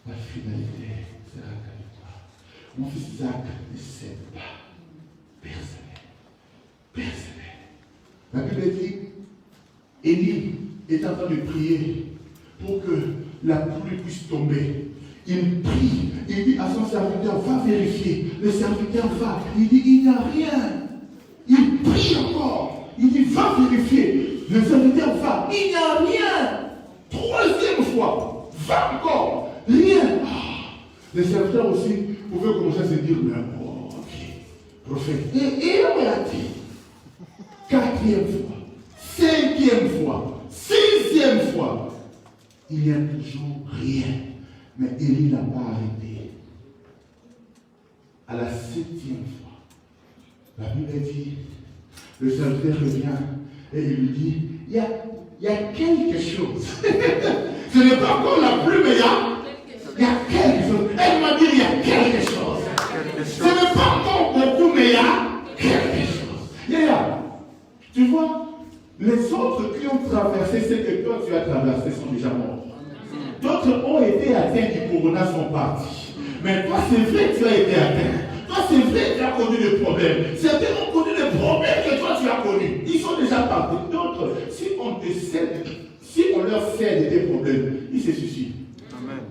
La finalité sera ta victoire. Mon fils Zach ne cède pas. Persévère. Persévère. La Bible dit, Élie est en train de prier pour que la pluie puisse tomber. Il prie, il dit à son serviteur, va vérifier. Le serviteur va, il dit, il n'y a rien. Il prie encore, il dit, va vérifier. Le serviteur va, il n'y a rien. Troisième fois, va encore, rien. Le serviteur aussi pouvait commencer à se dire, mais ok, prophète. Et on a dit, quatrième fois, cinquième fois, sixième fois, il n'y a toujours rien. Mais Élie n'a pas arrêté. À la septième fois, la Bible dit, le serviteur revient et il lui dit, il y a quelque chose. Ce n'est pas encore la pluie, mais il y a quelque chose. Elle m'a dit, il y a quelque chose. Ce n'est pas encore beaucoup, mais il y a quelque chose. Tu vois, les autres qui ont traversé ce que toi tu as traversé sont déjà morts. D'autres ont été atteints du corona, sont partis. Mais toi, c'est vrai que tu as été atteint. Toi, c'est vrai que tu as connu des problèmes. Certains ont connu des problèmes que toi, tu as connus. Ils sont déjà partis. D'autres, si on leur cède des problèmes, ils se suicident. Amen.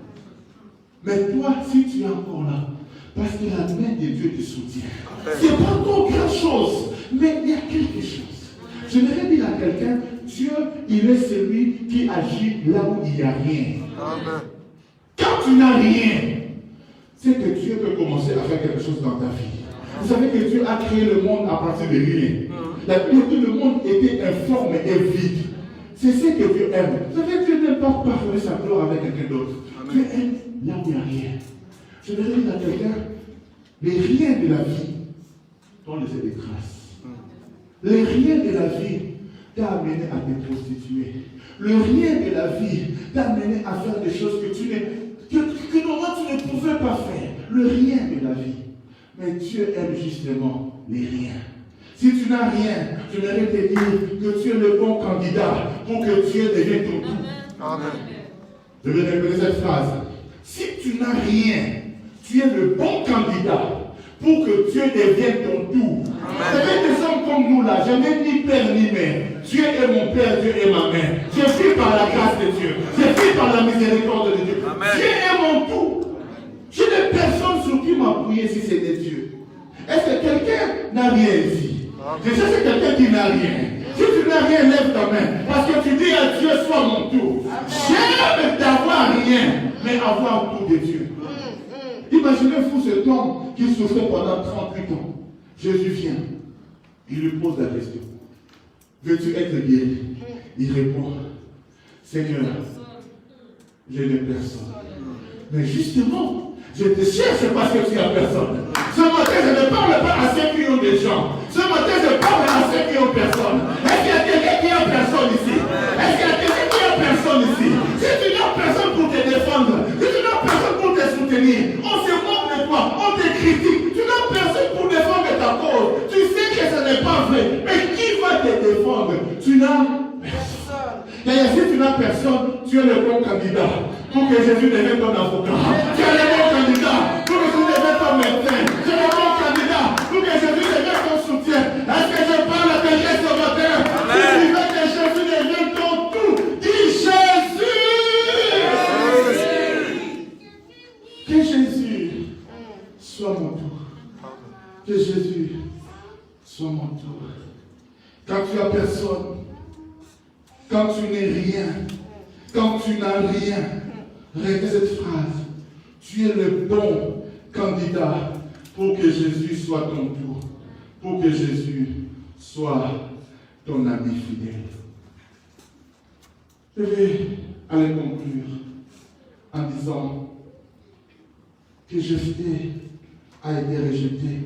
Mais toi, si tu es encore là, parce que la main de Dieu te soutient. Ce n'est pas encore grand chose, mais il y a quelque chose. Je voudrais dire à quelqu'un, Dieu, il est celui qui agit là où il n'y a rien. Amen. Quand tu n'as rien, c'est que Dieu peut commencer à faire quelque chose dans ta vie. Vous savez que Dieu a créé le monde à partir de rien. La Bible dit que le monde était informe et vide. C'est ce que Dieu aime. Vous savez, Dieu n'aime pas partager sa gloire avec quelqu'un d'autre. Dieu aime là où il n'y a rien. Je voudrais dire à quelqu'un, les riens de la vie t'ont laissé des traces. Le rien de la vie t'a amené à te prostituer. Le rien de la vie t'a amené à faire des choses que normalement tu ne pouvais pas faire. Le rien de la vie. Mais Dieu aime justement les riens. Si tu n'as rien, je voudrais te dire que tu es le bon candidat pour que Dieu devienne ton tout. Amen. Je vais répéter cette phrase. Si tu n'as rien, tu es le bon candidat pour que Dieu devienne ton tout. Vous savez, des hommes comme nous là, je n'ai ni père ni mère. Dieu est mon père, Dieu est ma mère. Je vis par la grâce de Dieu. Je vis par la miséricorde de Dieu. Amen. Dieu est mon tout. Je n'ai personne sur qui m'appuyer si c'était Dieu. Est-ce que quelqu'un n'a rien ici? Je sais que c'est quelqu'un qui n'a rien. Si tu n'as rien, lève ta main. Parce que tu dis à Dieu, sois mon tout. J'aime d'avoir rien, mais avoir tout de Dieu. Imaginez-vous cet homme qui souffrait pendant 38 ans. Jésus vient. Il lui pose la question. Veux-tu être guéri? Il répond, Seigneur, je n'ai personne. Mais justement, je te cherche parce que tu n'as personne. Ce matin, je ne parle pas à ceux qui ont des gens. Ce matin, je parle à ceux qui ont personne. Est-ce qu'il y a quelqu'un qui a personne ici? Est-ce qu'il y a quelqu'un qui a personne ici? Si tu n'as personne pour te défendre, si tu n'as personne pour te soutenir, on se moque de toi, on te critique, tu n'as personne pour défendre ta cause. Tu sais que ce n'est pas vrai, mais qui va te défendre? Tu n'as tu es le bon candidat pour que Jésus devienne ton avocat. Tu es le bon candidat pour que Jésus devienne ton médecin. Tu es le bon candidat pour que Jésus devienne ton soutien. Est-ce que je parle à quelqu'un ce matin? Tu veux que Jésus devienne ton tout. Dis Jésus. Que Jésus soit mon tour. Que Jésus soit mon tour. Quand tu as personne, quand tu n'es rien, quand tu n'as rien, répète cette phrase. Tu es le bon candidat pour que Jésus soit ton tour, pour que Jésus soit ton ami fidèle. Je vais aller conclure en disant que Jephthé a été rejeté,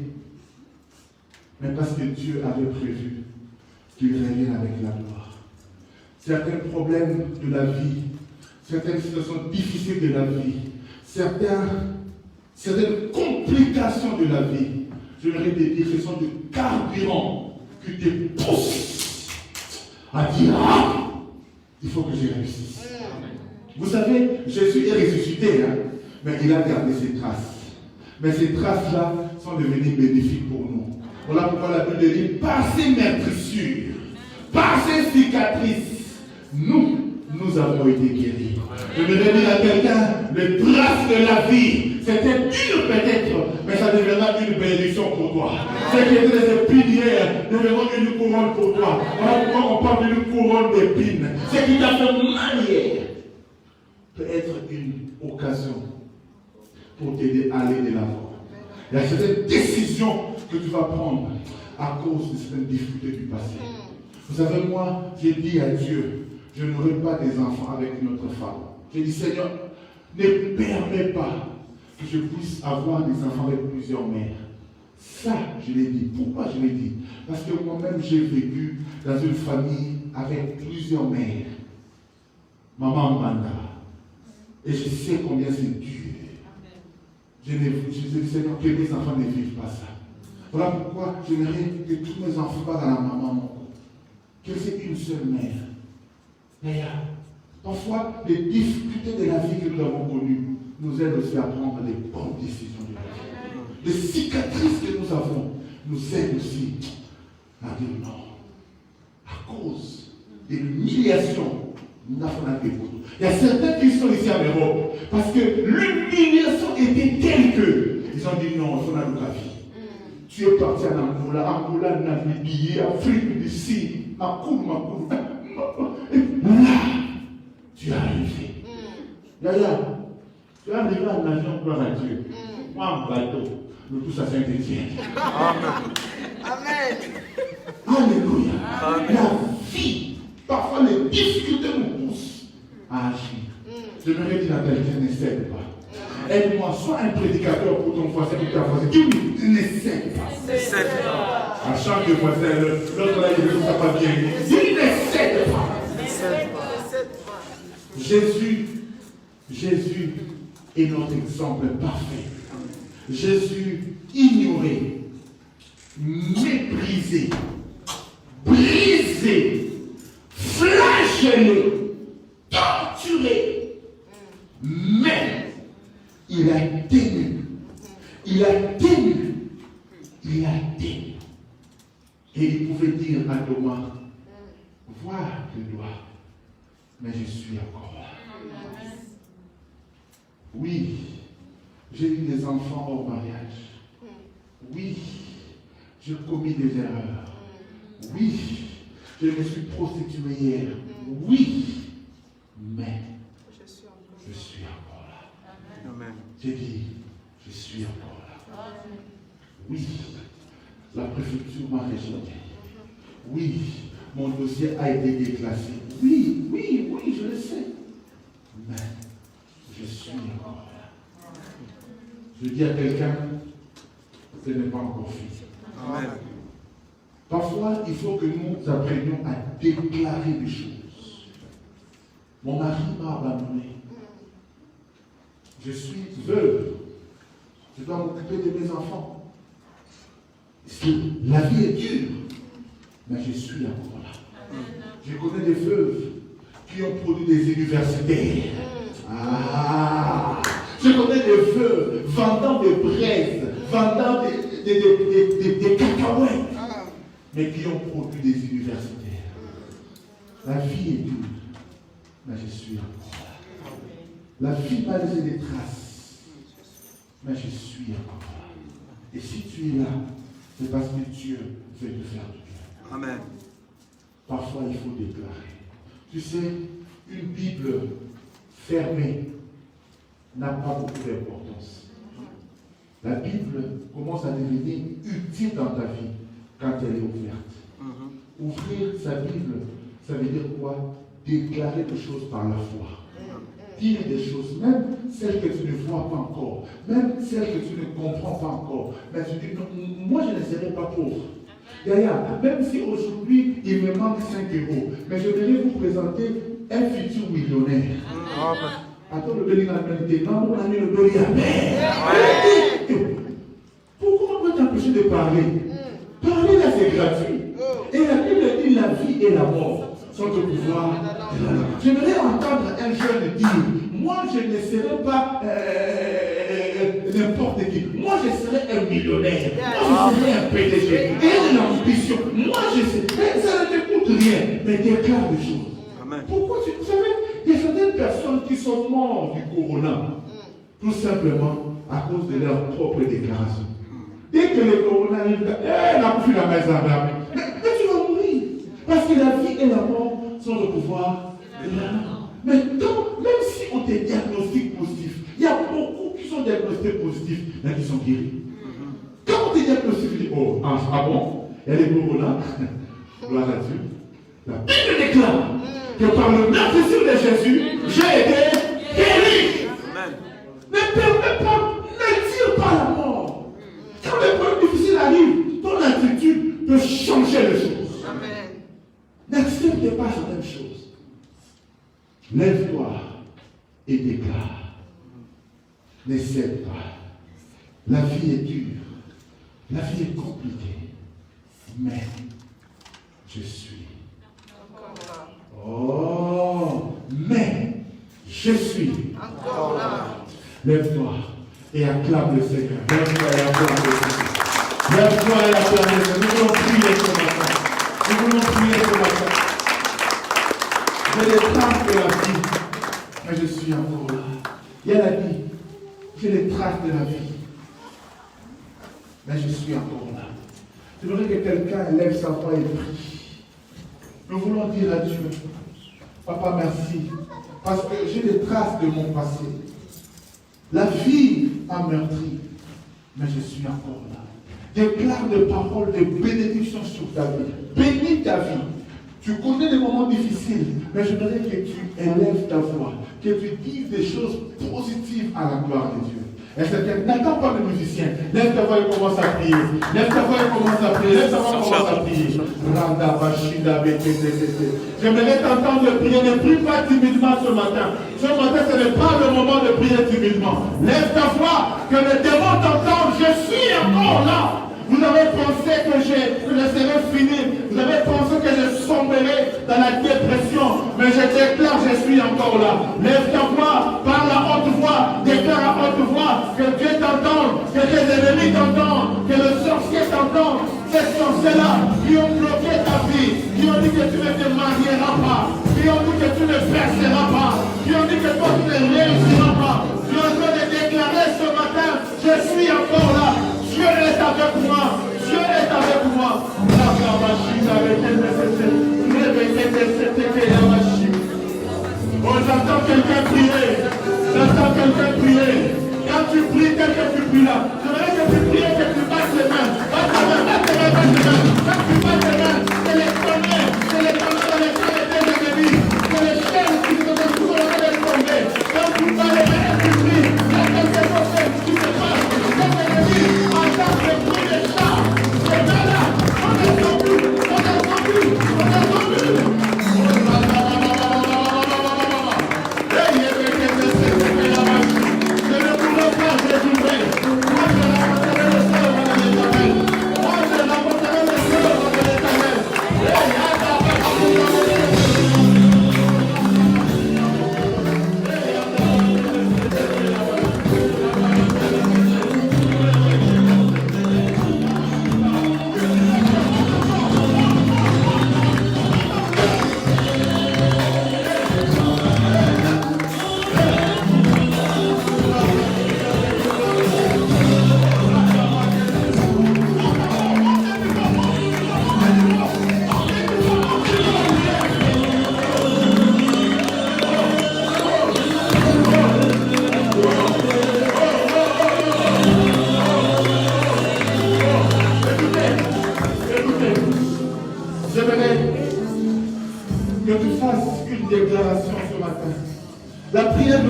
mais parce que Dieu avait prévu qu'il revienne avec la gloire. Certains problèmes de la vie, certaines situations difficiles de la vie, certaines complications de la vie, je voudrais te dire que ce sont des carburants qui te poussent à dire ah, il faut que je réussisse. Vous savez, Jésus est ressuscité, hein, mais il a gardé ses traces. Mais ces traces-là sont devenues bénéfiques pour nous. Voilà pourquoi la Bible dit, par ces meurtrissures, par ces cicatrices, nous avons été guéris. Je voudrais dire à quelqu'un, les traces de la vie, c'était dur peut-être, mais ça deviendra une bénédiction pour toi. Ce qui était des épinières deviendront une couronne pour toi. Voilà pourquoi on parle d'une couronne d'épines. Ce qui t'a fait mal hier peut être une occasion pour t'aider à aller de l'avant. Il y a certaines décisions que tu vas prendre à cause de certaines difficultés du passé. Vous savez, moi, j'ai dit à Dieu, je n'aurai pas des enfants avec une autre femme. J'ai dit, Seigneur, ne permets pas que je puisse avoir des enfants avec plusieurs mères. Ça, je l'ai dit. Pourquoi je l'ai dit? Parce que moi-même, j'ai vécu dans une famille avec plusieurs mères. Maman Manda. Et je sais combien c'est dur. Je dis, Seigneur, que mes enfants ne vivent pas ça. Voilà pourquoi j'aimerais que tous mes enfants parlent à la maman. Que c'est une seule mère. Mais parfois, les difficultés de la vie que nous avons connues nous aident aussi à prendre les bonnes décisions de la vie. Les cicatrices que nous avons nous aident aussi à dire non. À cause de l'humiliation, nous avons la dévotion. Il y a certains qui sont ici en Europe parce que l'humiliation était telle que ils ont dit non, il faut la vie. Tu es parti en Angola, Namibie, Afrique du Sud, Makoum. Là, tu es arrivé. Yaya, tu es arrivé en avion, gloire à Dieu. Moi en bateau, nous tous à Saint-Étienne. Amen. Alléluia. La vie, parfois les difficultés nous poussent à agir. Je me dire à quelqu'un, ne cède pas. Aide-moi, sois un prédicateur pour ton voisin ou ta voisine. Dis-lui, ne cède pas. Ne cède pas. À chaque voisin, l'autre là, il ne va pas bien. Dis, ne cède pas. Ne cède pas. Jésus est notre exemple parfait. Jésus ignoré, méprisé, brisé, flagellé, torturé, mais il a tenu. Et il pouvait dire à Thomas, vois le doigt, mais je suis encore là. Oui, j'ai eu des enfants hors mariage. Oui, j'ai commis des erreurs. Oui, je me suis prostitué hier. Oui, mais je suis encore là. Amen. J'ai dit, je suis encore là. Oui, la préfecture m'a rejeté. Oui, mon dossier a été déclassé. Oui, je le sais. Mais je suis encore là. Je dis à quelqu'un, ce n'est pas encore fini. Amen. Parfois, il faut que nous apprenions à déclarer des choses. Mon mari m'a abandonné. Je suis veuve. Je dois m'occuper de mes enfants. La vie est dure, mais je suis encore là. Je connais des veuves qui ont produit des universitaires. Ah, je connais des veuves vendant des braises, vendant des cacahuètes, mais qui ont produit des universitaires. La vie est dure, mais je suis encore là. La vie m'a laissé des traces, mais je suis encore là. Et si tu es là, c'est parce que Dieu veut te faire du bien. Amen. Parfois, il faut déclarer. Tu sais, une Bible fermée n'a pas beaucoup d'importance. La Bible commence à devenir utile dans ta vie quand elle est ouverte. Ouvrir sa Bible, ça veut dire quoi? Déclarer des choses par la foi. Dire des choses, même celles que tu ne vois pas encore, même celles que tu ne comprends pas encore. Mais tu dis, non, moi je ne serai pas pauvre. D'ailleurs, même si aujourd'hui il me manque 5 euros, mais je vais vous présenter un futur millionnaire. Attends, le béni n'a pas été non, on a mis le béni à mer. Pourquoi on va t'empêcher de parler? Parler là c'est gratuit. Et la Bible dit la vie et la mort sont au pouvoir de la langue. J'aimerais entendre un jeune dire, moi je ne serai pas n'importe qui. Moi je serai un millionnaire. Moi je serai un PDG. Et l'ambition. Moi je serai. Ça ne te coûte rien. Mais déclare des choses. Amen. Pourquoi vous savez, il y a certaines personnes qui sont mortes du corona. Tout simplement à cause de leur propre déclaration. Dès que le corona arrive, elle a pris la maison à mais tu vas mourir. Parce que la vie et la mort sont au pouvoir de la mort. Mais quand, même si on te diagnostique positif, il y a beaucoup qui sont diagnostiqués positifs, mais qui sont guéris. Quand on te diagnostique, tu dis, oh, ah bon, il y a les corona, gloire à Dieu. La Bible déclare que par le baptême de Jésus, j'ai été guéri. Ne permets pas, ne tire pas la mort. Quand les problèmes difficiles arrivent, ton attitude peut changer les choses. N'accepte pas certaines choses. Lève-toi et déclare. Ne cède pas. La vie est dure. La vie est compliquée. Mais je suis. Oh, mais je suis. Encore là. Lève-toi et acclame le Seigneur. Lève-toi et acclame le Seigneur. Lève-toi et acclame le Seigneur. Nous voulons prier ce matin. Nous voulons prier ce matin. J'ai les traces de la vie, mais je suis encore là. Il y a la vie. J'ai les traces de la vie, mais je suis encore là. Je voudrais que quelqu'un lève sa voix et prie. Nous voulons dire à Dieu, Papa, merci, parce que j'ai les traces de mon passé. La vie a meurtri, mais je suis encore là. Déclare des paroles de bénédiction sur ta vie. Bénis ta vie. Tu connais des moments difficiles, mais je voudrais que tu élèves ta voix, que tu dises des choses positives à la gloire de Dieu. N'attends pas le musicien. Lève ta voix et commence à prier. Lève ta voix et commence à prier. Lève ta voix et commence à prier. J'aimerais t'entendre prier. Ne prie pas timidement ce matin. Ce matin, ce n'est pas le moment de prier timidement. Lève ta voix, que le démon t'entende. Je suis encore là. Vous avez pensé que je serais fini. Vous avez pensé que je sombrerai dans la dépression. Mais je déclare, je suis encore là. Lève ta voix, parle à haute voix, déclare à haute voix que Dieu t'entende, que tes ennemis t'entendent, que le sorcier t'entende. Ces sorciers-là qui ont bloqué ta vie, qui ont dit que tu ne te marieras pas, qui ont dit que tu ne perceras pas, qui ont dit que toi tu ne réussiras pas. Tu es en train de déclarer ce matin, je suis encore là. Dieu est avec moi. Dieu est avec moi. Oh, j'entends quelqu'un prier. J'entends quelqu'un prier. Quand tu pries, quelqu'un tu pries là. Je voudrais que tu pries et que tu passes les mains. Passe les mains, passe les mains, passe les mains. Quand tu passes les mains, c'est les premiers dans les chaînes de tes ennemis. C'est les chaînes qui se trouvent dans le de tomber. Quand tu passes les mains et tu pries, il y a quelque chose qui se passe. Tes ennemis entendent le bruit des chats. C'est là, on est entendu, on est entendu, on est entendu. Je ne pourrais pas résumer. Moi, je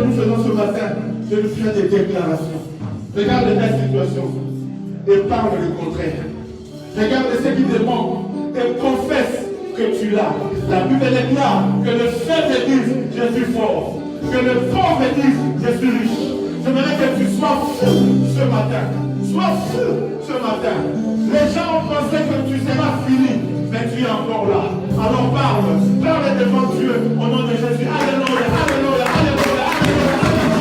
nous faisons ce matin, c'est de faire des déclarations. Regarde ta situation et parle le contraire. Regarde ce qui te manque et confesse que tu l'as. La Bible déclare que le faible dise je suis fort, que le pauvre dise je suis riche. J'aimerais que tu sois fou ce matin. Sois fou ce matin. Les gens ont pensé que tu seras fini, mais tu es encore là. Alors parle devant Dieu au nom de Jésus. Alléluia, alléluia, alléluia, alléluia, alléluia,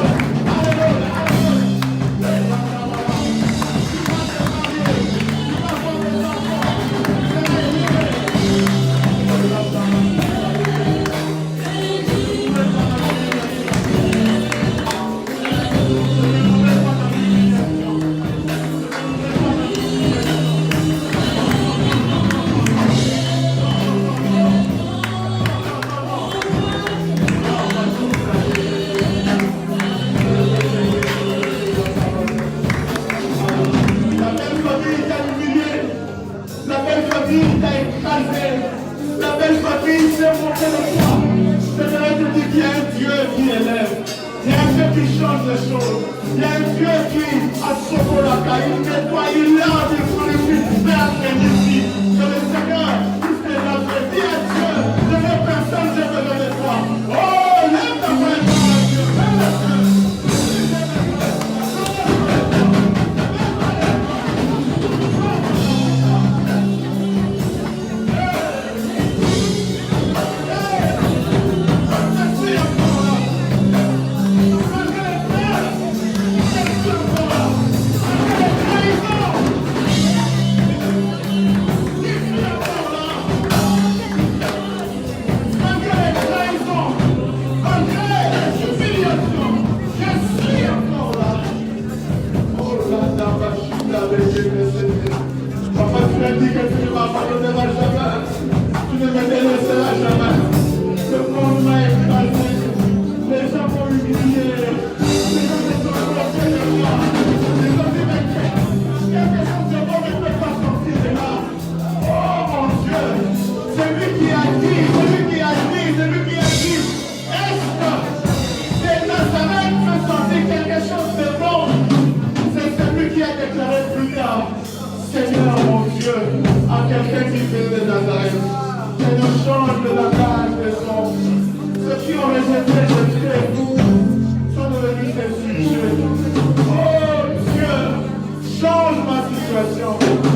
change ma situation.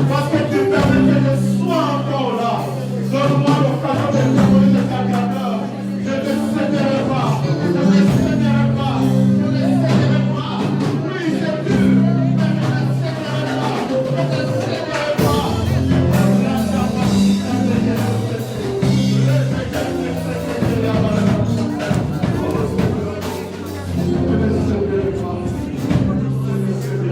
Parce que